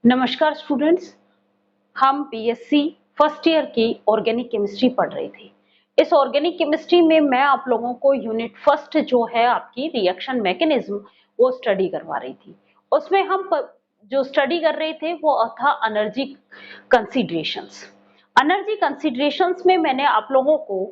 नमस्कार स्टूडेंट्स, हम BSc first year की ऑर्गेनिक केमिस्ट्री पढ़ रहे थे। इस ऑर्गेनिक केमिस्ट्री में मैं आप लोगों को यूनिट फर्स्ट जो है आपकी रिएक्शन मैकेनिज्म वो स्टडी करवा रही थी। उसमें हम जो स्टडी कर रहे थे वो था एनर्जी कंसीडरेशंस। एनर्जी कंसीडरेशंस में मैंने आप लोगों को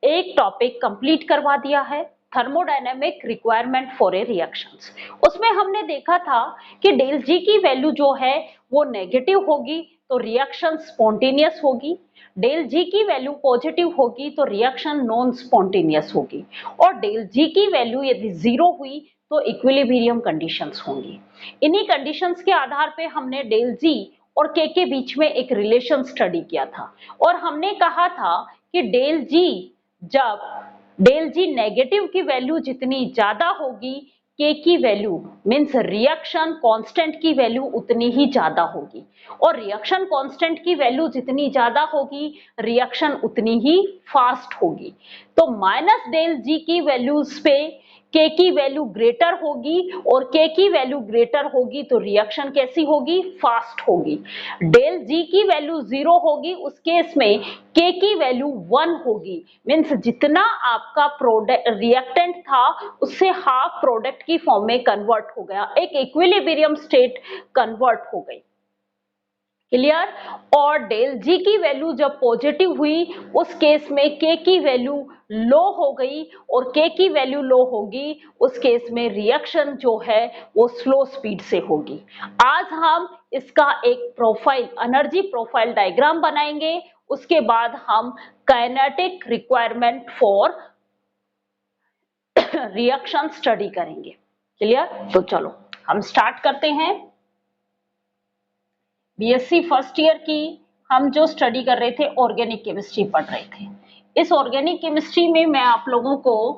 एक टॉपिक कंप्लीट करवा दिया है, thermodynamic requirement for a reactions. उसमें हमने देखा था कि डेल जी की वैल्यू जो है वो नेगेटिव होगी तो रिएक्शन स्पॉन्टेनियस होगी, डेल जी की वैल्यू पॉजिटिव होगी तो रिएक्शन नॉन स्पॉन्टेनियस होगी, और डेल जी की वैल्यू यदि जीरो हुई तो इक्विलिब्रियम कंडीशंस होंगी। इन्हीं कंडीशंस के आधार पे हमने डेल जी और के बीच में एक रिलेशन स्टडी किया था, और हमने कहा था कि डेल जी जब डेल जी नेगेटिव की वैल्यू जितनी ज्यादा होगी के की वैल्यू मीन्स रिएक्शन कांस्टेंट की वैल्यू उतनी ही ज्यादा होगी, और रिएक्शन कांस्टेंट की वैल्यू जितनी ज्यादा होगी रिएक्शन उतनी ही फास्ट होगी। तो माइनस डेल जी की वैल्यूज पे के की वैल्यू ग्रेटर होगी, और के की वैल्यू ग्रेटर होगी तो रिएक्शन कैसी होगी, फास्ट होगी। डेल जी की वैल्यू जीरो होगी उस केस में के की वैल्यू 1 होगी, मीन्स जितना आपका प्रोडक्ट रिएक्टेंट था उससे हाफ प्रोडक्ट की फॉर्म में कन्वर्ट हो गया, एक इक्विलिब्रियम स्टेट कन्वर्ट हो गई। क्लियर। और डेल जी की वैल्यू जब पॉजिटिव हुई उस केस में के की वैल्यू लो हो गई, और के की वैल्यू लो होगी उस केस में रिएक्शन जो है वो स्लो स्पीड से होगी। आज हम इसका एक प्रोफाइल एनर्जी प्रोफाइल डायग्राम बनाएंगे, उसके बाद हम kinetic requirement for reaction study करेंगे। क्लियर। तो चलो हम स्टार्ट करते हैं। बीएससी फर्स्ट ईयर की हम जो स्टडी कर रहे थे ऑर्गेनिक केमिस्ट्री पढ़ रहे थे। इस ऑर्गेनिक केमिस्ट्री में मैं आप लोगों को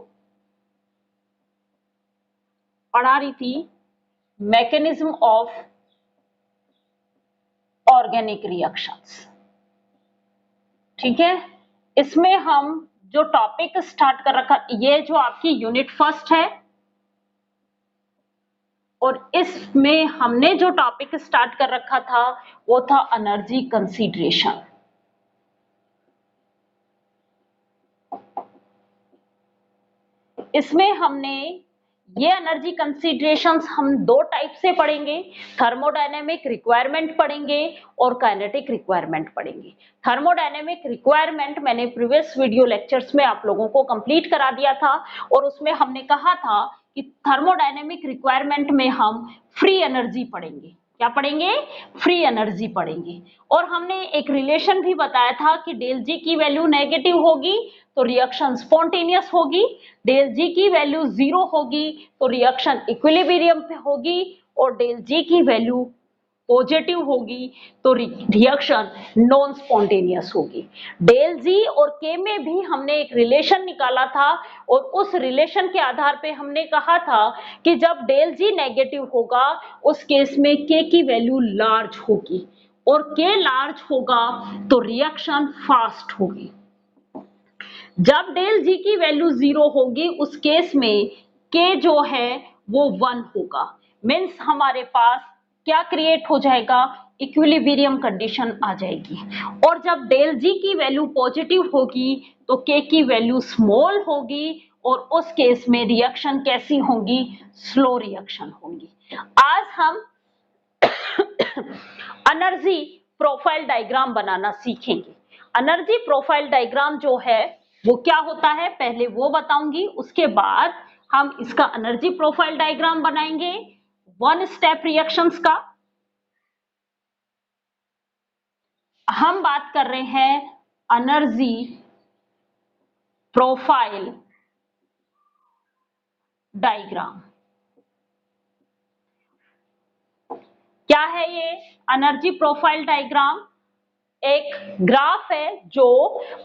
पढ़ा रही थी मैकेनिज्म ऑफ ऑर्गेनिक रिएक्शंस। ठीक है, इसमें हम जो टॉपिक स्टार्ट कर रखा, ये जो आपकी यूनिट फर्स्ट है, और इसमें हमने जो टॉपिक स्टार्ट कर रखा था वो था एनर्जी कंसीडरेशन। इसमें हमने ये एनर्जी कंसीडरेशंस हम दो टाइप से पढ़ेंगे, थर्मोडायनेमिक रिक्वायरमेंट पढ़ेंगे और काइनेटिक रिक्वायरमेंट पढ़ेंगे। थर्मोडायनेमिक रिक्वायरमेंट मैंने प्रीवियस वीडियो लेक्चर्स में आप लोगों को कंप्लीट करा दिया था, और उसमें हमने कहा था कि थर्मोडायनेमिक रिक्वायरमेंट में हम फ्री एनर्जी पढ़ेंगे। क्या पढ़ेंगे? फ्री एनर्जी पढ़ेंगे। और हमने एक रिलेशन भी बताया था कि डेल जी की वैल्यू नेगेटिव होगी तो रिएक्शन स्पॉन्टेनियस होगी, डेल जी की वैल्यू जीरो होगी तो रिएक्शन इक्विलिब्रियम पे होगी, और डेल जी की वैल्यू पॉजिटिव होगी तो रिएक्शन नॉन स्पॉन्टेनियस होगी। डेल जी और के में भी हमने एक रिलेशन निकाला था, और उस रिलेशन के आधार पे हमने कहा था कि जब डेल जी नेगेटिव होगा उस केस में के की वैल्यू लार्ज होगी, और के लार्ज होगा तो रिएक्शन फास्ट होगी। जब डेल जी की वैल्यू जीरो होगी उस केस में के जो है वो 1 होगा, मीन्स हमारे पास क्या क्रिएट हो जाएगा, इक्विलिब्रियम कंडीशन आ जाएगी। और जब डेल जी की वैल्यू पॉजिटिव होगी तो के की वैल्यू स्मॉल होगी, और उस केस में रिएक्शन कैसी होंगी, स्लो रिएक्शन होंगी। आज हम एनर्जी प्रोफाइल डायग्राम बनाना सीखेंगे। एनर्जी प्रोफाइल डायग्राम जो है वो क्या होता है पहले वो बताऊंगी, उसके बाद हम इसका एनर्जी प्रोफाइल डायग्राम बनाएंगे वन स्टेप रिएक्शंस का। हम बात कर रहे हैं एनर्जी प्रोफाइल डायग्राम। क्या है ये एनर्जी प्रोफाइल डायग्राम? एक ग्राफ है जो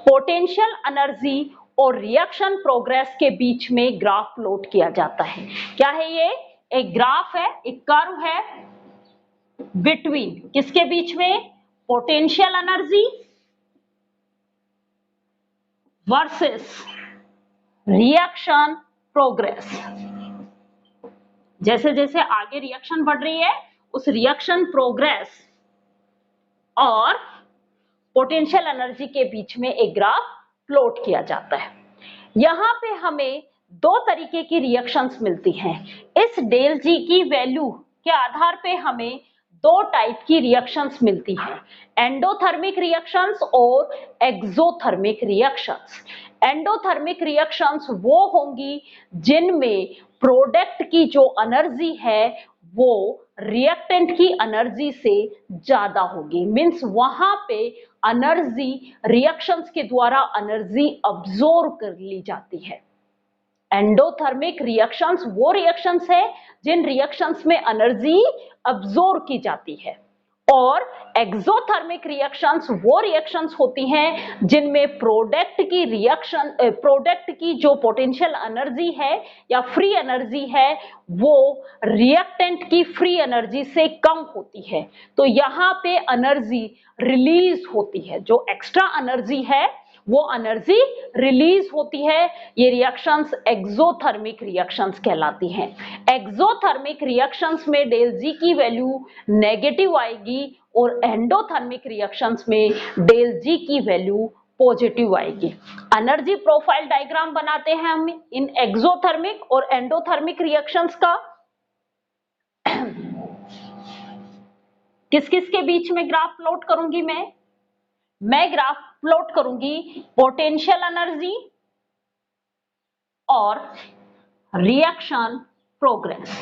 पोटेंशियल एनर्जी और रिएक्शन प्रोग्रेस के बीच में ग्राफ प्लॉट किया जाता है। क्या है ये? एक ग्राफ है, एक कर्व है बिटवीन किसके बीच में, potential energy versus reaction progress. जैसे जैसे आगे रिएक्शन बढ़ रही है उस रिएक्शन प्रोग्रेस और पोटेंशियल एनर्जी के बीच में एक ग्राफ प्लॉट किया जाता है। यहाँ पे हमें दो तरीके की रिएक्शंस मिलती हैं। इस डेल जी की वैल्यू के आधार पे हमें दो टाइप की रिएक्शंस मिलती हैं, एंडोथर्मिक रिएक्शंस और एक्सोथर्मिक रिएक्शंस। एंडोथर्मिक रिएक्शंस वो होंगी जिनमें प्रोडक्ट की जो एनर्जी है वो रिएक्टेंट की एनर्जी से ज्यादा होगी, मींस वहां पे एनर्जी रिएक्शंस के द्वारा एनर्जी अब्सॉर्ब कर ली जाती है। एंडोथर्मिक रिएक्शंस वो रिएक्शंस है जिन रिएक्शंस में एनर्जी अब्सॉर्ब की जाती है, और एक्सोथर्मिक रिएक्शंस वो रिएक्शंस होती हैं जिनमें प्रोडक्ट की जो पोटेंशियल एनर्जी है या फ्री एनर्जी है वो रिएक्टेंट की फ्री एनर्जी से कम होती है। तो यहाँ पे एनर्जी रिलीज होती है, जो एक्स्ट्रा एनर्जी है वो एनर्जी रिलीज होती है। ये रिएक्शंस एक्सोथर्मिक रिएक्शंस कहलाती हैं। एक्सोथर्मिक रिएक्शंस में डेल जी की वैल्यू नेगेटिव आएगी और एंडोथर्मिक रिएक्शंस में डेल जी की वैल्यू पॉजिटिव आएगी। एनर्जी प्रोफाइल डायग्राम बनाते हैं हम इन एक्सोथर्मिक और एंडोथर्मिक रिएक्शंस का। किस किस के बीच में ग्राफ प्लॉट करूंगी मैं ग्राफ प्लॉट करूंगी पोटेंशियल एनर्जी और रिएक्शन प्रोग्रेस।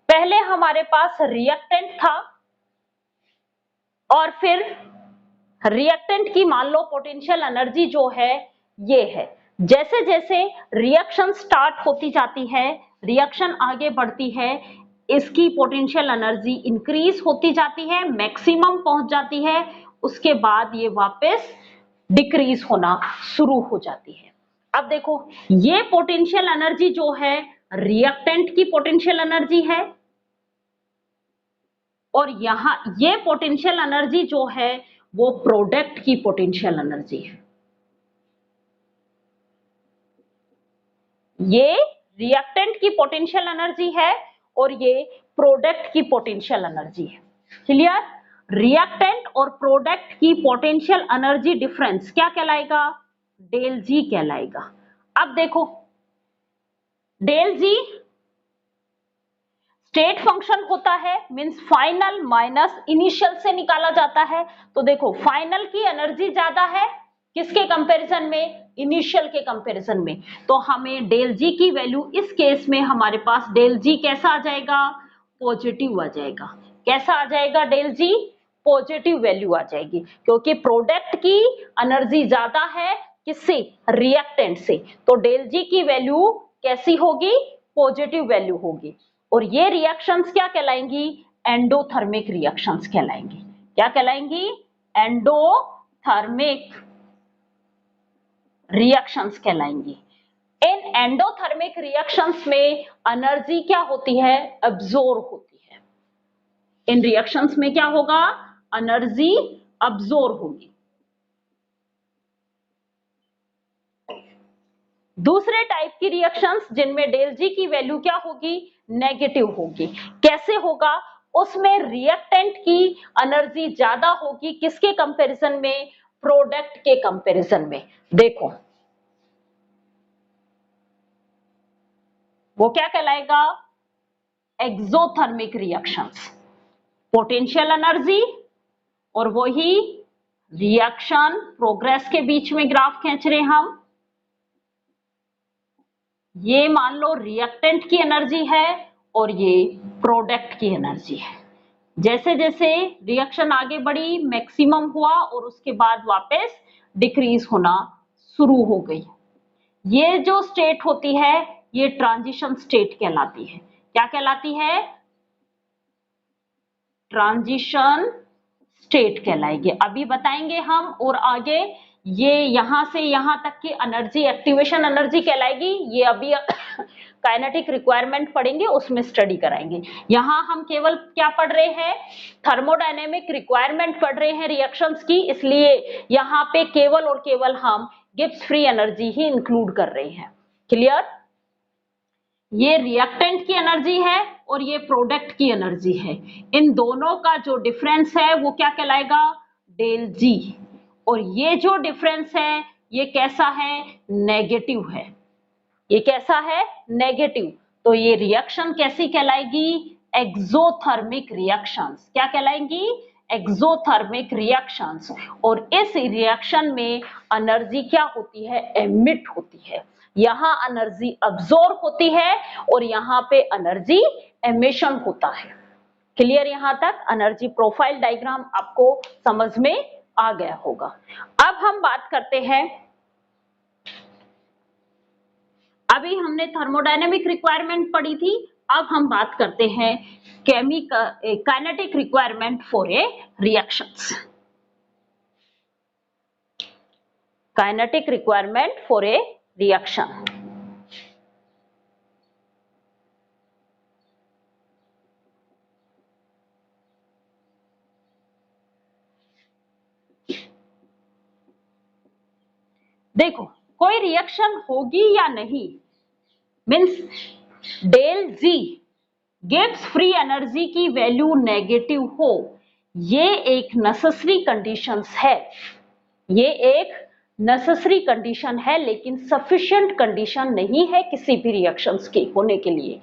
पहले हमारे पास रिएक्टेंट था और फिर रिएक्टेंट की मान लो पोटेंशियल एनर्जी जो है ये है। जैसे जैसे रिएक्शन स्टार्ट होती जाती है, रिएक्शन आगे बढ़ती है, इसकी पोटेंशियल एनर्जी इंक्रीज होती जाती है, मैक्सिमम पहुंच जाती है, उसके बाद ये वापस डिक्रीज होना शुरू हो जाती है। अब देखो ये पोटेंशियल एनर्जी जो है रिएक्टेंट की पोटेंशियल एनर्जी है और यहां ये पोटेंशियल एनर्जी जो है वो प्रोडक्ट की पोटेंशियल एनर्जी है। ये रिएक्टेंट की पोटेंशियल एनर्जी है और ये प्रोडक्ट की पोटेंशियल एनर्जी है। क्लियर? रिएक्टेंट और प्रोडक्ट की पोटेंशियल एनर्जी डिफरेंस क्या कहलाएगा? डेल जी कहलाएगा। अब देखो डेल जी स्टेट फंक्शन होता है, मींस फाइनल माइनस इनिशियल से निकाला जाता है। तो देखो फाइनल की एनर्जी ज्यादा है किसके कंपैरिजन में? इनिशियल के कंपैरिजन में। तो हमें डेल जी की वैल्यू इस केस में हमारे पास डेल जी कैसा आ जाएगा? पॉजिटिव आ जाएगा। कैसा आ जाएगा? डेल जी पॉजिटिव वैल्यू आ जाएगी, क्योंकि प्रोडक्ट की एनर्जी ज्यादा है किससे? रिएक्टेंट से। तो डेल जी की वैल्यू कैसी होगी? पॉजिटिव वैल्यू होगी। और ये रिएक्शंस क्या कहलाएंगी? एंडोथर्मिक रिएक्शंस कहलाएंगी। क्या कहलाएंगी? एंडोथर्मिक रिएक्शंस कहलाएंगी। इन एंडोथर्मिक रिएक्शंस में एनर्जी क्या होती है? अब्सॉर्ब होती है। इन रिएक्शंस में क्या होगा? एनर्जी अब्सॉर्ब होगी। दूसरे टाइप की रिएक्शंस जिनमें डेल जी की वैल्यू क्या होगी? नेगेटिव होगी। कैसे होगा? उसमें रिएक्टेंट की एनर्जी ज्यादा होगी किसके कंपैरिजन में? प्रोडक्ट के कंपैरिजन में। देखो वो क्या कहलाएगा? Exothermic reactions. पोटेंशियल एनर्जी और वही रिएक्शन प्रोग्रेस के बीच में ग्राफ खींच रहे हम। ये मान लो रिएक्टेंट की एनर्जी है और ये प्रोडक्ट की एनर्जी है। जैसे जैसे रिएक्शन आगे बढ़ी मैक्सिमम हुआ और उसके बाद वापस डिक्रीज होना शुरू हो गई। ये जो स्टेट होती है ये ट्रांजिशन स्टेट कहलाती है। क्या कहलाती है? ट्रांजिशन स्टेट कहलाएगी। अभी बताएंगे हम, और आगे ये यहां से यहां तक की एनर्जी एक्टिवेशन एनर्जी कहलाएगी। ये अभी काइनेटिक रिक्वायरमेंट पढ़ेंगे उसमें स्टडी कराएंगे। यहां हम केवल क्या पढ़ रहे हैं? थर्मोडायनेमिक रिक्वायरमेंट पढ़ रहे हैं रिएक्शंस की, इसलिए यहां पे केवल और केवल हम गिब्स फ्री एनर्जी ही इंक्लूड कर रहे हैं। क्लियर? ये रिएक्टेंट की एनर्जी है और ये प्रोडक्ट की एनर्जी है, इन दोनों का जो डिफरेंस है वो क्या कहलाएगा, डेल जी। और ये जो डिफरेंस है ये कैसा है, नेगेटिव है। ये कैसा है, नेगेटिव। तो ये रिएक्शन कैसी कहलाएगी, एक्सोथर्मिक रिएक्शंस। क्या कहलाएंगी, एक्सोथर्मिक रिएक्शंस। और इस रिएक्शन में एनर्जी क्या होती है, एमिट होती है। यहां एनर्जी अब्सॉर्ब होती है और यहां पे एनर्जी एमिशन होता है। क्लियर, यहां तक एनर्जी प्रोफाइल डायग्राम आपको समझ में आ गया होगा। अब हम बात करते हैं, अभी हमने थर्मोडायनेमिक रिक्वायरमेंट पढ़ी थी, अब हम बात करते हैं kinetic requirement for a reactions. Kinetic requirement for a reaction. देखो, कोई रिएक्शन होगी या नहीं, मीन्स डेल जी गिव्स फ्री एनर्जी की वैल्यू नेगेटिव हो, ये एक नेसेसरी कंडीशंस है। ये एक नेसेसरी कंडीशन है, लेकिन सफिशिएंट कंडीशन नहीं है किसी भी रिएक्शंस के होने के लिए।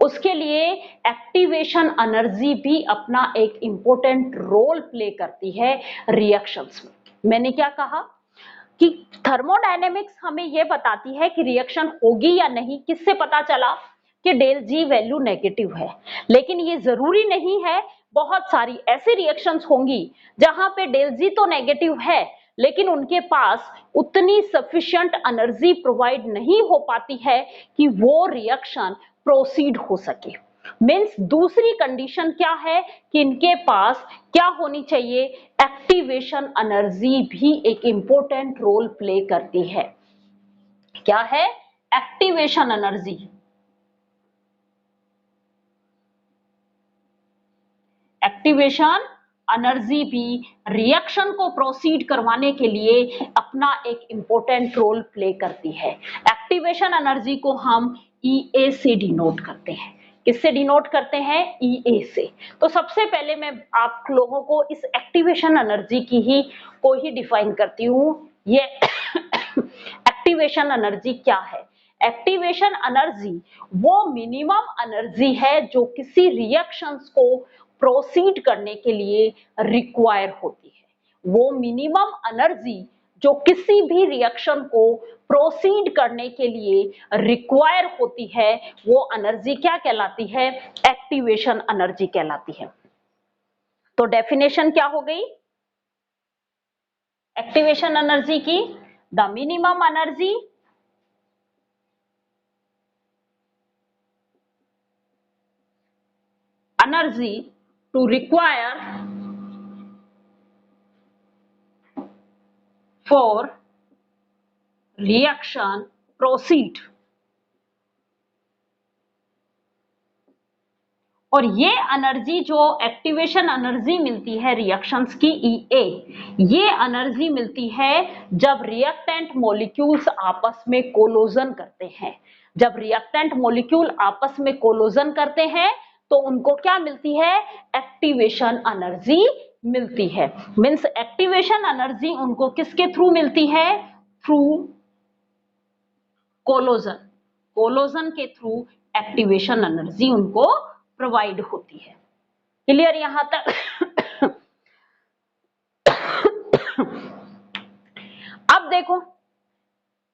उसके लिए एक्टिवेशन एनर्जी भी अपना एक इंपॉर्टेंट रोल प्ले करती है रिएक्शंस में। मैंने क्या कहा कि थर्मोडायनेमिक्स हमें यह बताती है कि रिएक्शन होगी या नहीं, किससे पता चला कि डेल जी वैल्यू नेगेटिव है। लेकिन ये जरूरी नहीं है, बहुत सारी ऐसी रिएक्शंस होंगी जहां पे डेल जी तो नेगेटिव है, लेकिन उनके पास उतनी सफिशिएंट एनर्जी प्रोवाइड नहीं हो पाती है कि वो रिएक्शन प्रोसीड हो सके। मीन्स दूसरी कंडीशन क्या है कि इनके पास क्या होनी चाहिए, एक्टिवेशन एनर्जी भी एक इंपॉर्टेंट रोल प्ले करती है। क्या है, एक्टिवेशन एनर्जी। एक्टिवेशन एनर्जी भी रिएक्शन को प्रोसीड करवाने के लिए अपना एक इंपॉर्टेंट रोल प्ले करती है। एक्टिवेशन एनर्जी को हम EA से डिनोट करते हैं। किससे डिनोट करते हैं, EA से। तो सबसे पहले मैं आप लोगों को इस एक्टिवेशन एनर्जी की ही डिफाइन करती हूं। ये एक्टिवेशन एनर्जी क्या है, एक्टिवेशन एनर्जी वो मिनिमम एनर्जी है जो किसी रिएक्शंस को प्रोसीड करने के लिए रिक्वायर होती है। वो मिनिमम एनर्जी जो किसी भी रिएक्शन को प्रोसीड करने के लिए रिक्वायर होती है, वो एनर्जी क्या कहलाती है, एक्टिवेशन एनर्जी कहलाती है। तो डेफिनेशन क्या हो गई एक्टिवेशन एनर्जी की, the minimum energy to require for reaction proceed। और ये एनर्जी जो एक्टिवेशन एनर्जी मिलती है रिएक्शंस की EA, ये एनर्जी मिलती है जब रिएक्टेंट मॉलिक्यूल्स आपस में कोलोजन करते हैं। जब रिएक्टेंट मॉलिक्यूल आपस में कोलोजन करते हैं तो उनको क्या मिलती है, एक्टिवेशन एनर्जी मिलती है। मीन्स एक्टिवेशन एनर्जी उनको किसके थ्रू मिलती है, थ्रू कोलोजन। कोलोजन के थ्रू एक्टिवेशन एनर्जी उनको प्रोवाइड होती है। क्लियर यहां तक। अब देखो,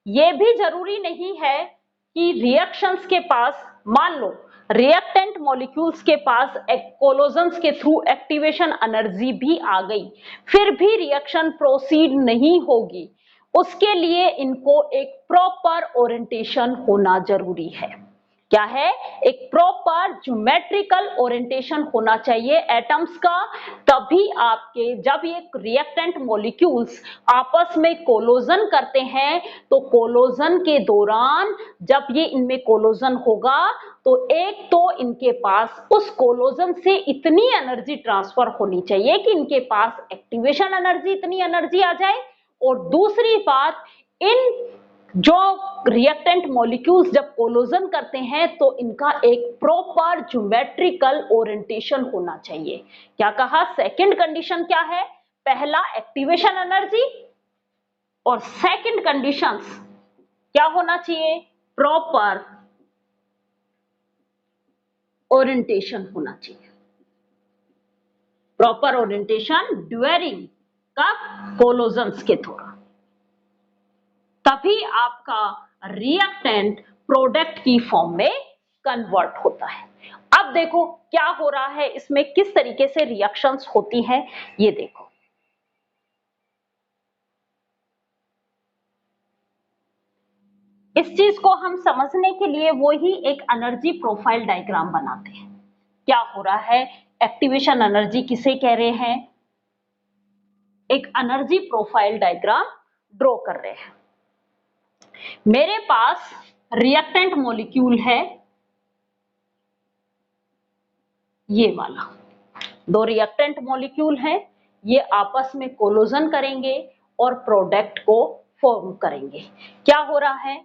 ये भी जरूरी नहीं है कि रिएक्शंस के पास, मान लो रिएक्टेंट मॉलिक्यूल्स के पास कोलोजन्स के थ्रू एक्टिवेशन एनर्जी भी आ गई, फिर भी रिएक्शन प्रोसीड नहीं होगी। उसके लिए इनको एक प्रॉपर ओरिएंटेशन होना जरूरी है। क्या है, एक प्रॉपर ज्योमेट्रिकल ओरिएंटेशन होना चाहिए एटम्स का। तभी आपके जब ये रिएक्टेंट मॉलिक्यूल्स आपस में कोलोजन करते हैं तो कोलोजन के दौरान जब ये इनमें कोलोजन होगा तो एक तो इनके पास उस कोलोजन से इतनी एनर्जी ट्रांसफर होनी चाहिए कि इनके पास एक्टिवेशन एनर्जी, इतनी एनर्जी आ जाए। और दूसरी बात, इन जो रिएक्टेंट मॉलिक्यूल्स जब कोलोजन करते हैं तो इनका एक प्रॉपर ज्योमेट्रिकल ओरिएंटेशन होना चाहिए। क्या कहा? सेकंड कंडीशन क्या है? पहला एक्टिवेशन एनर्जी और सेकंड कंडीशंस क्या होना चाहिए? प्रॉपर ओरिएंटेशन होना चाहिए। प्रॉपर ओरिएंटेशन ड्यूरिंग का कोलोजन्स के दौरान, तभी आपका रिएक्टेंट प्रोडक्ट की फॉर्म में कन्वर्ट होता है। अब देखो क्या हो रहा है इसमें, किस तरीके से रिएक्शंस होती हैं, ये देखो। इस चीज को हम समझने के लिए वो ही एक एनर्जी प्रोफाइल डायग्राम बनाते हैं। क्या हो रहा है? एक्टिवेशन एनर्जी किसे कह रहे हैं? एक एनर्जी प्रोफाइल डायग्राम ड्रॉ कर रहे हैं। मेरे पास रिएक्टेंट मॉलिक्यूल है, ये वाला, दो रिएक्टेंट मॉलिक्यूल हैं, ये आपस में कोलोजन करेंगे और प्रोडक्ट को फॉर्म करेंगे। क्या हो रहा है?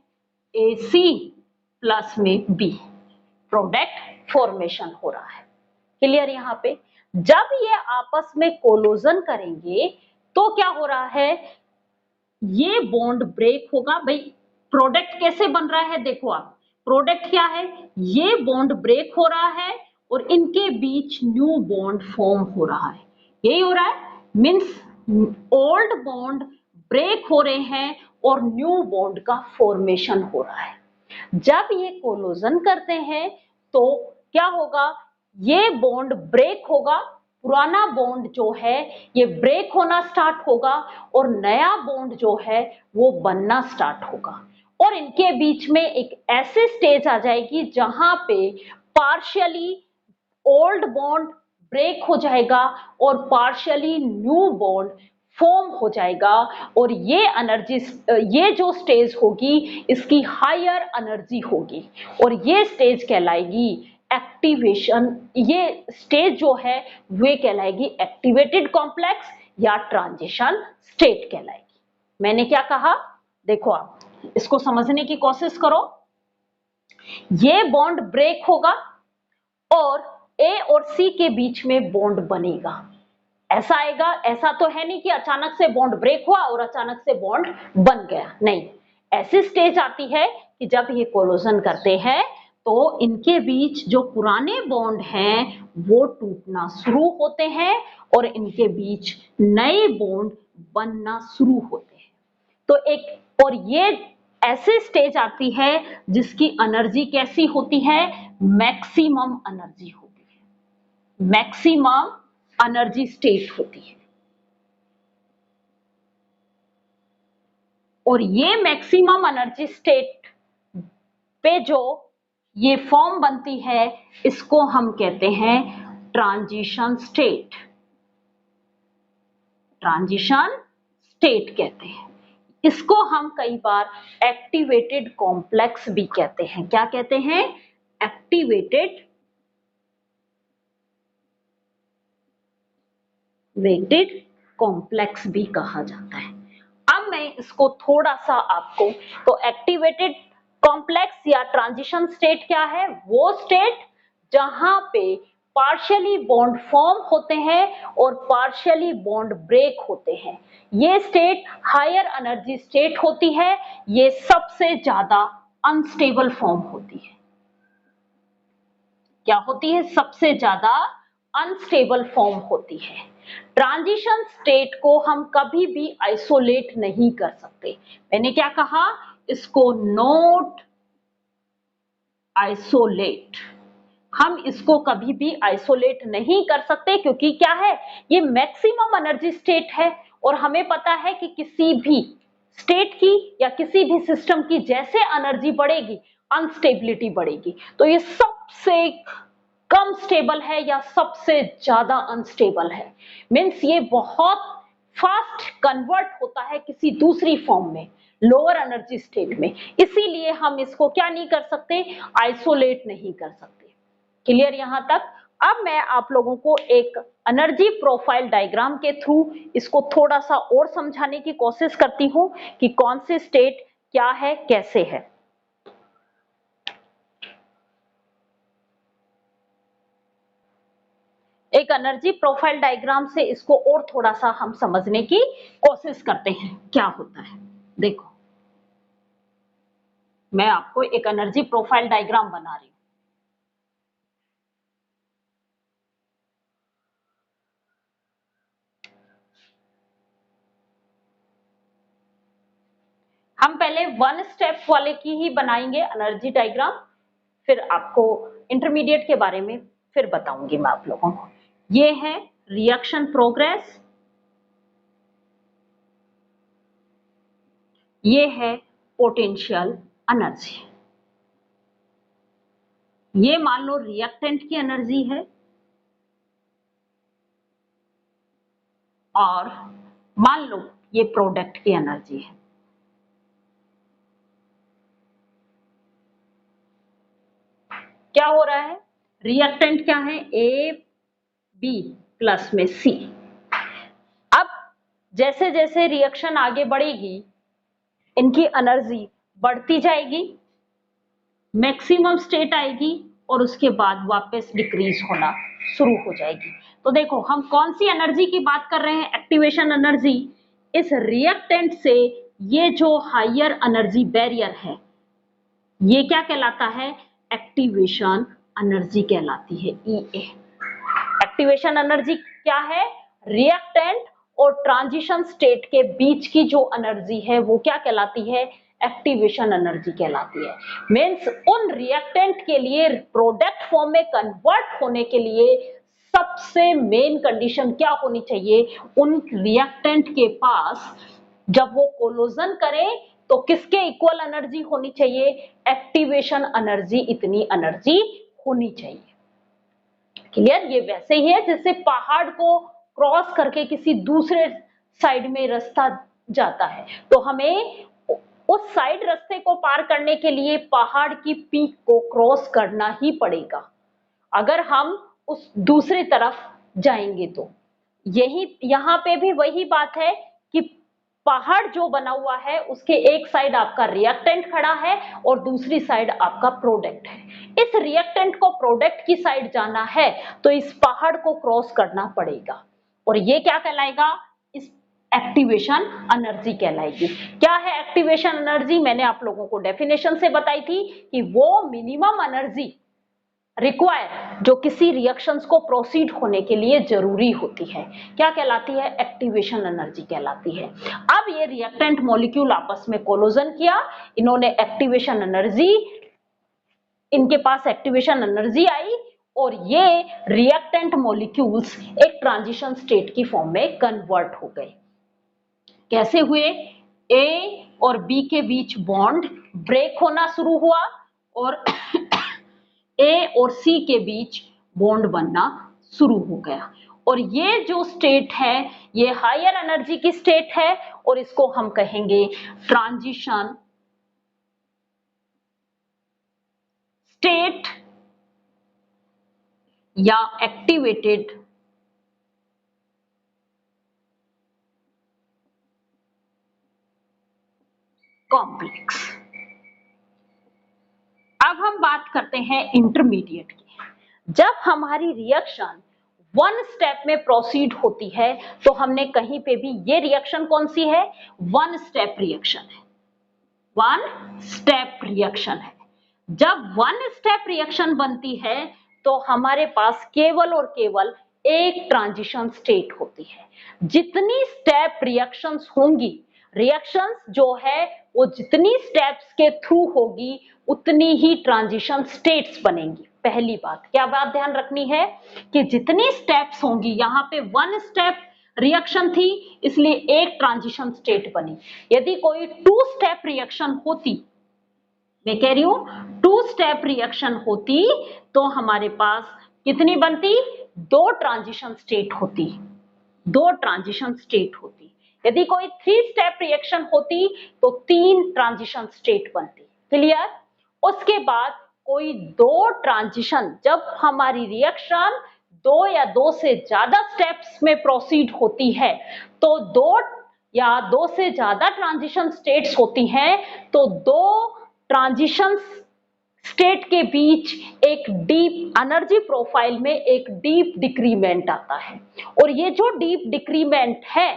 AC प्लस में B, प्रोडक्ट फॉर्मेशन हो रहा है। क्लियर? यहाँ पे जब ये आपस में कोलोजन करेंगे तो क्या हो रहा है? ये बॉन्ड ब्रेक होगा। भाई प्रोडक्ट कैसे बन रहा है? देखो आप, प्रोडक्ट क्या है? ये बॉन्ड ब्रेक हो रहा है और इनके बीच न्यू बॉन्ड फॉर्म हो रहा है। यही हो रहा है, मीन्स ओल्ड बॉन्ड ब्रेक हो रहे हैं और न्यू बॉन्ड का फॉर्मेशन हो रहा है। जब ये कोलोजन करते हैं तो क्या होगा? ये बॉन्ड ब्रेक होगा, पुराना बॉन्ड जो है ये ब्रेक होना स्टार्ट होगा और नया बॉन्ड जो है वो बनना स्टार्ट होगा। और इनके बीच में एक ऐसी स्टेज आ जाएगी जहां पे पार्शियली ओल्ड बॉन्ड ब्रेक हो जाएगा और पार्शियली न्यू बॉन्ड फॉर्म हो जाएगा। और ये एनर्जी, ये जो स्टेज होगी इसकी हायर एनर्जी होगी और ये स्टेज कहलाएगी एक्टिवेशन। ये स्टेज जो है वे कहलाएगी एक्टिवेटेड कॉम्प्लेक्स या ट्रांजिशन स्टेट कहलाएगी। मैंने क्या कहा? देखो आप इसको समझने की कोशिश करो। ये बॉन्ड ब्रेक होगा और A और C के बीच में बॉन्ड बनेगा। ऐसा आएगा, ऐसा तो है नहीं कि अचानक से बॉन्ड ब्रेक हुआ और अचानक से बॉन्ड बन गया, नहीं। ऐसी स्टेज आती है कि जब ये कोलोजन करते हैं तो इनके बीच जो पुराने बॉन्ड हैं वो टूटना शुरू होते हैं और इनके बीच नए बॉन्ड बनना शुरू होते हैं। तो एक और ये ऐसी स्टेज आती है जिसकी एनर्जी कैसी होती है? मैक्सिमम एनर्जी होती है, मैक्सिमम एनर्जी स्टेट होती है। और ये मैक्सिमम एनर्जी स्टेट पे जो ये फॉर्म बनती है इसको हम कहते हैं ट्रांजिशन स्टेट। ट्रांजिशन स्टेट कहते हैं इसको। हम कई बार एक्टिवेटेड कॉम्प्लेक्स भी कहते हैं। क्या कहते हैं? एक्टिवेटेड कॉम्प्लेक्स भी कहा जाता है। अब मैं इसको थोड़ा सा आपको, तो एक्टिवेटेड कॉम्प्लेक्स या ट्रांजिशन स्टेट क्या है? वो स्टेट जहां पे पार्शियली बॉन्ड फॉर्म होते हैं और पार्शियली बॉन्ड ब्रेक होते हैं। ये स्टेट हायर एनर्जी स्टेट होती है। ये सबसे ज्यादा अनस्टेबल फॉर्म होती है। क्या होती है? सबसे ज्यादा अनस्टेबल फॉर्म होती है। ट्रांजिशन स्टेट को हम कभी भी आइसोलेट नहीं कर सकते। मैंने क्या कहा? इसको नोट आइसोलेट, हम इसको कभी भी आइसोलेट नहीं कर सकते क्योंकि क्या है? ये मैक्सिमम एनर्जी स्टेट है और हमें पता है कि किसी भी स्टेट की या किसी भी सिस्टम की जैसे एनर्जी बढ़ेगी अनस्टेबिलिटी बढ़ेगी। तो ये सबसे कम स्टेबल है या सबसे ज्यादा अनस्टेबल है। मीन्स ये बहुत फास्ट कन्वर्ट होता है किसी दूसरी फॉर्म में, लोअर एनर्जी स्टेट में। इसीलिए हम इसको क्या नहीं कर सकते? आइसोलेट नहीं कर सकते। क्लियर यहां तक? अब मैं आप लोगों को एक एनर्जी प्रोफाइल डायग्राम के थ्रू इसको थोड़ा सा और समझाने की कोशिश करती हूं कि कौन सी स्टेट क्या है, कैसे है। एक एनर्जी प्रोफाइल डायग्राम से इसको और थोड़ा सा हम समझने की कोशिश करते हैं क्या होता है। देखो, मैं आपको एक एनर्जी प्रोफाइल डायग्राम बना रही हूं। हम पहले वन स्टेप वाले की ही बनाएंगे एनर्जी डायग्राम, फिर आपको इंटरमीडिएट के बारे में फिर बताऊंगी मैं आप लोगों को। ये है रिएक्शन प्रोग्रेस, ये है पोटेंशियल एनर्जी। ये मान लो रिएक्टेंट की एनर्जी है और मान लो ये प्रोडक्ट की एनर्जी है। क्या हो रहा है, रिएक्टेंट क्या है, ए बी प्लस में सी। अब जैसे जैसे रिएक्शन आगे बढ़ेगी इनकी एनर्जी बढ़ती जाएगी, मैक्सिमम स्टेट आएगी और उसके बाद वापस डिक्रीज होना शुरू हो जाएगी। तो देखो हम कौन सी एनर्जी की बात कर रहे हैं, एक्टिवेशन एनर्जी। इस रिएक्टेंट से ये जो हायर एनर्जी बैरियर है ये क्या कहलाता है, एक्टिवेशन एनर्जी कहलाती है, EA। एक्टिवेशन एनर्जी क्या है, रिएक्टेंट और ट्रांजिशन स्टेट के बीच की जो एनर्जी है वो क्या कहलाती है, एक्टिवेशन एनर्जी कहलाती है। मींस उन रिएक्टेंट के लिए प्रोडक्ट फॉर्म में कन्वर्ट होने के लिए सबसे मेन कंडीशन क्या होनी चाहिए, उन रिएक्टेंट के पास जब वो कोलोजन करें तो किसके इक्वल एनर्जी होनी चाहिए, एक्टिवेशन एनर्जी, इतनी एनर्जी होनी चाहिए। क्लियर, ये वैसे ही है जैसे पहाड़ को क्रॉस करके किसी दूसरे साइड में रास्ता जाता है, तो हमें उस साइड रास्ते को पार करने के लिए पहाड़ की पीक को क्रॉस करना ही पड़ेगा अगर हम उस दूसरी तरफ जाएंगे। तो यही यहां पे भी वही बात है कि पहाड़ जो बना हुआ है उसके एक साइड आपका रिएक्टेंट खड़ा है और दूसरी साइड आपका प्रोडक्ट है। इस रिएक्टेंट को प्रोडक्ट की साइड जाना है तो इस पहाड़ को क्रॉस करना पड़ेगा और ये क्या कहलाएगा, इस एक्टिवेशन एनर्जी कहलाएगी। क्या है एक्टिवेशन एनर्जी, मैंने आप लोगों को डेफिनेशन से बताई थी कि वो मिनिमम एनर्जी रिक्वायर जो किसी रिएक्शंस को प्रोसीड होने के लिए जरूरी होती है, क्या कहलाती है, एक्टिवेशन एनर्जी कहलाती है। अब ये रिएक्टेंट मॉलिक्यूल आपस में कोलोजन किया, इन्होंने एक्टिवेशन एनर्जी, इनके पास एक्टिवेशन एनर्जी आई और ये रिएक्टेंट मॉलिक्यूल्स एक ट्रांजिशन स्टेट की फॉर्म में कन्वर्ट हो गए। कैसे हुए, ए और बी के बीच बॉन्ड ब्रेक होना शुरू हुआ और ए और सी के बीच बॉन्ड बनना शुरू हो गया और ये जो स्टेट है ये हायर एनर्जी की स्टेट है और इसको हम कहेंगे ट्रांजिशन स्टेट या एक्टिवेटेड कॉम्प्लेक्स। अब हम बात करते हैं इंटरमीडिएट की। जब हमारी रिएक्शन वन स्टेप में प्रोसीड होती है तो हमने कहीं पे भी, ये रिएक्शन कौन सी है, वन स्टेप रिएक्शन है, वन स्टेप रिएक्शन है। जब वन स्टेप रिएक्शन बनती है तो हमारे पास केवल और केवल एक ट्रांजिशन स्टेट होती है। जितनी स्टेप रिएक्शंस होंगी, रिएक्शंस जो है वो जितनी स्टेप्स के थ्रू होगी उतनी ही ट्रांजिशन स्टेट्स बनेंगी। पहली बात, क्या बात ध्यान रखनी है कि जितनी स्टेप्स होंगी, यहाँ पे वन स्टेप रिएक्शन थी इसलिए एक ट्रांजिशन स्टेट बनी। यदि कोई टू स्टेप रिएक्शन होती, मैं कह रही हूं टू स्टेप रिएक्शन होती तो हमारे पास कितनी बनती, दो ट्रांजिशन स्टेट होती, दो ट्रांजिशन स्टेट होती। यदि कोई थ्री स्टेप रिएक्शन होती तो तीन ट्रांजिशन स्टेट बनती। क्लियर, उसके बाद कोई दो ट्रांजिशन, जब हमारी रिएक्शन दो या दो से ज्यादा स्टेप्स में प्रोसीड होती है तो दो या दो से ज्यादा ट्रांजिशन स्टेट्स होती हैं तो दो ट्रांजिशन स्टेट के बीच एक डीप एनर्जी प्रोफाइल में एक डीप डिक्रीमेंट आता है और ये जो डीप डिक्रीमेंट है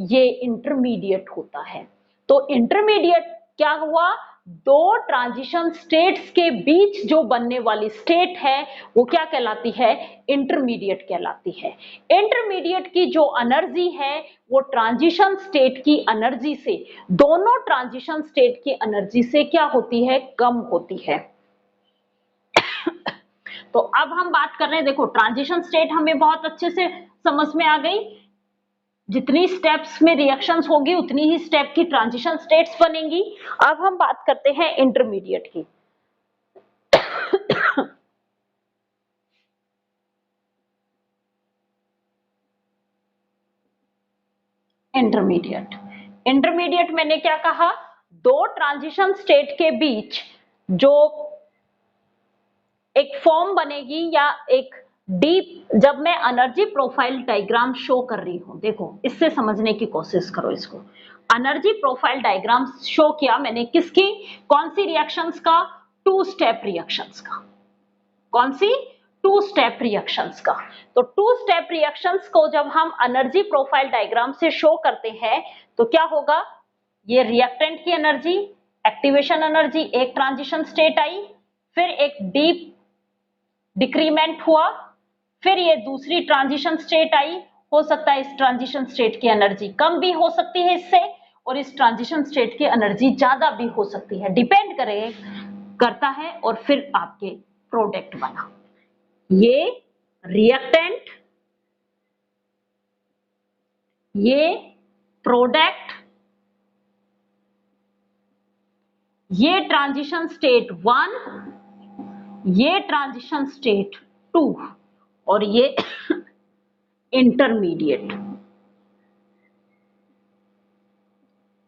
ये इंटरमीडिएट होता है। तो इंटरमीडिएट क्या हुआ, दो ट्रांजिशन स्टेट्स के बीच जो बनने वाली स्टेट है वो क्या कहलाती है, इंटरमीडिएट कहलाती है। इंटरमीडिएट की जो एनर्जी है वो ट्रांजिशन स्टेट की एनर्जी से, दोनों ट्रांजिशन स्टेट की एनर्जी से क्या होती है, कम होती है। तो अब हम बात कर रहे हैं, देखो ट्रांजिशन स्टेट हमें बहुत अच्छे से समझ में आ गई, जितनी स्टेप्स में रिएक्शंस होगी उतनी ही स्टेप की ट्रांजिशन स्टेट्स बनेंगी। अब हम बात करते हैं इंटरमीडिएट की। इंटरमीडिएट मैंने क्या कहा, दो ट्रांजिशन स्टेट के बीच जो एक फॉर्म बनेगी या एक डीप, जब मैं एनर्जी प्रोफाइल डायग्राम शो कर रही हूं, देखो इससे समझने की कोशिश करो इसको। एनर्जी प्रोफाइल डायग्राम शो किया मैंने किसकी, कौन सी रिएक्शंस का, टू स्टेप रिएक्शंस का। कौन सी, टू स्टेप रिएक्शंस का। तो टू स्टेप रिएक्शंस को जब हम एनर्जी प्रोफाइल डायग्राम से शो करते हैं तो क्या होगा, ये रिएक्टेंट की एनर्जी, एक्टिवेशन एनर्जी, एक ट्रांजिशन स्टेट आई, फिर एक डीप डिक्रीमेंट हुआ, फिर ये दूसरी ट्रांजिशन स्टेट आई। हो सकता है इस ट्रांजिशन स्टेट की एनर्जी कम भी हो सकती है इससे, और इस ट्रांजिशन स्टेट की एनर्जी ज्यादा भी हो सकती है, डिपेंड करता है। और फिर आपके प्रोडक्ट बना, ये रिएक्टेंट, ये प्रोडक्ट, ये ट्रांजिशन स्टेट 1, ये ट्रांजिशन स्टेट 2 और ये इंटरमीडिएट।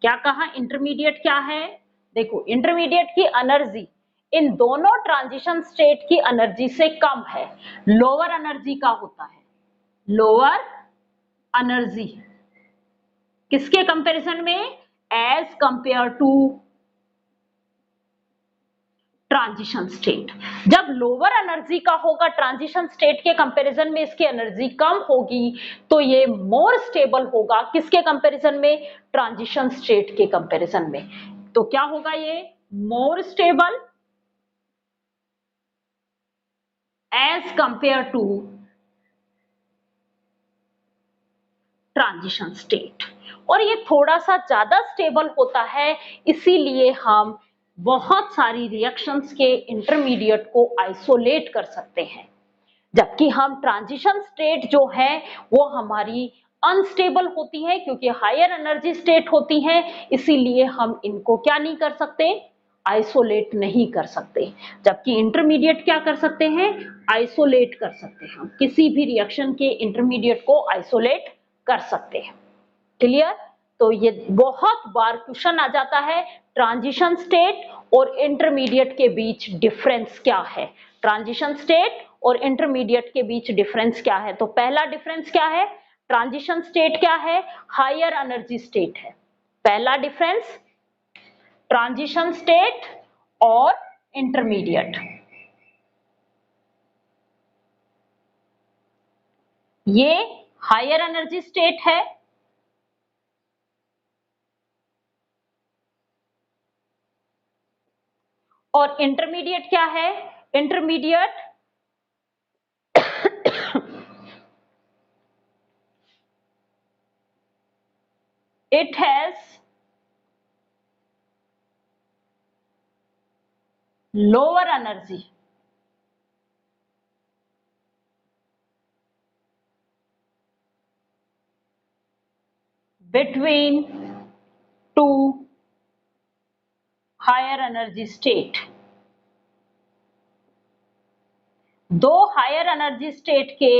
क्या कहा, इंटरमीडिएट क्या है, देखो इंटरमीडिएट की एनर्जी इन दोनों ट्रांजिशन स्टेट की एनर्जी से कम है, लोअर एनर्जी का होता है। लोअर एनर्जी किसके कंपैरिजन में, as compare to transition state. जब लोअर एनर्जी का होगा ट्रांजिशन स्टेट के कंपैरिजन में इसकी एनर्जी कम होगी तो ये मोर स्टेबल होगा, किसके कंपैरिजन में, ट्रांजिशन स्टेट के कंपैरिजन में। तो क्या होगा, ये more stable as compare to transition state. और ये थोड़ा सा ज्यादा स्टेबल होता है, इसीलिए हम बहुत सारी रिएक्शंस के इंटरमीडिएट को आइसोलेट कर सकते हैं, जबकि हम ट्रांजिशन स्टेट जो है वो हमारी अनस्टेबल होती है क्योंकि हायर एनर्जी स्टेट होती है, इसीलिए हम इनको क्या नहीं कर सकते, आइसोलेट नहीं कर सकते। जबकि इंटरमीडिएट क्या कर सकते हैं, आइसोलेट कर सकते हैं, हम किसी भी रिएक्शन के इंटरमीडिएट को आइसोलेट कर सकते हैं। क्लियर। तो ये बहुत बार क्वेश्चन आ जाता है, ट्रांजिशन स्टेट और इंटरमीडिएट के बीच डिफरेंस क्या है, ट्रांजिशन स्टेट और इंटरमीडिएट के बीच डिफरेंस क्या है। तो पहला डिफरेंस क्या है, ट्रांजिशन स्टेट क्या है, हायर एनर्जी स्टेट है। पहला डिफरेंस ट्रांजिशन स्टेट और इंटरमीडिएट, ये हायर एनर्जी स्टेट है, और इंटरमीडिएट क्या है, intermediate it has lower energy between two higher energy state। दो हायर एनर्जी स्टेट के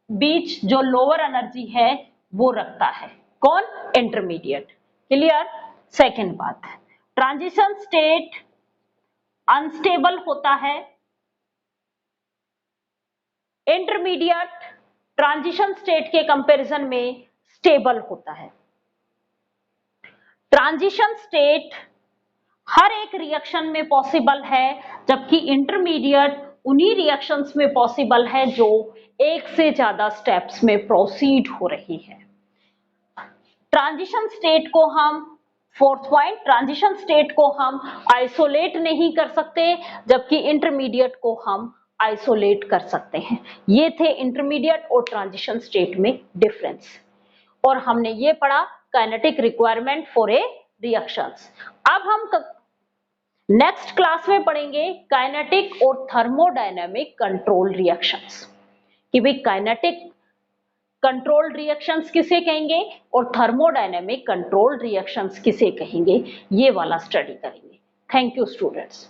बीच जो लोअर एनर्जी है वो रखता है, कौन, इंटरमीडिएट। क्लियर। सेकेंड बात, ट्रांजिशन स्टेट अनस्टेबल होता है, इंटरमीडिएट ट्रांजिशन स्टेट के कंपैरिजन में स्टेबल होता है। ट्रांजिशन स्टेट हर एक रिएक्शन में पॉसिबल है, जबकि इंटरमीडिएट उन्हीं रिएक्शंस में पॉसिबल है जो एक से ज्यादा स्टेप्स में प्रोसीड हो रही है। ट्रांजिशन स्टेट को हम, फोर्थ पॉइंट, ट्रांजिशन स्टेट को हम आइसोलेट नहीं कर सकते, जबकि इंटरमीडिएट को हम आइसोलेट कर सकते हैं। ये थे इंटरमीडिएट और ट्रांजिशन स्टेट में डिफरेंस। और हमने ये पढ़ा kinetic requirement for a reactions. अब हम नेक्स्ट क्लास में पढ़ेंगे काइनेटिक और थर्मोडायनेमिक कंट्रोल रिएक्शंस, कि भाई काइनेटिक कंट्रोल्ड रिएक्शंस किसे कहेंगे और थर्मोडायनेमिक कंट्रोल्ड रिएक्शंस किसे कहेंगे, ये वाला स्टडी करेंगे। Thank you students.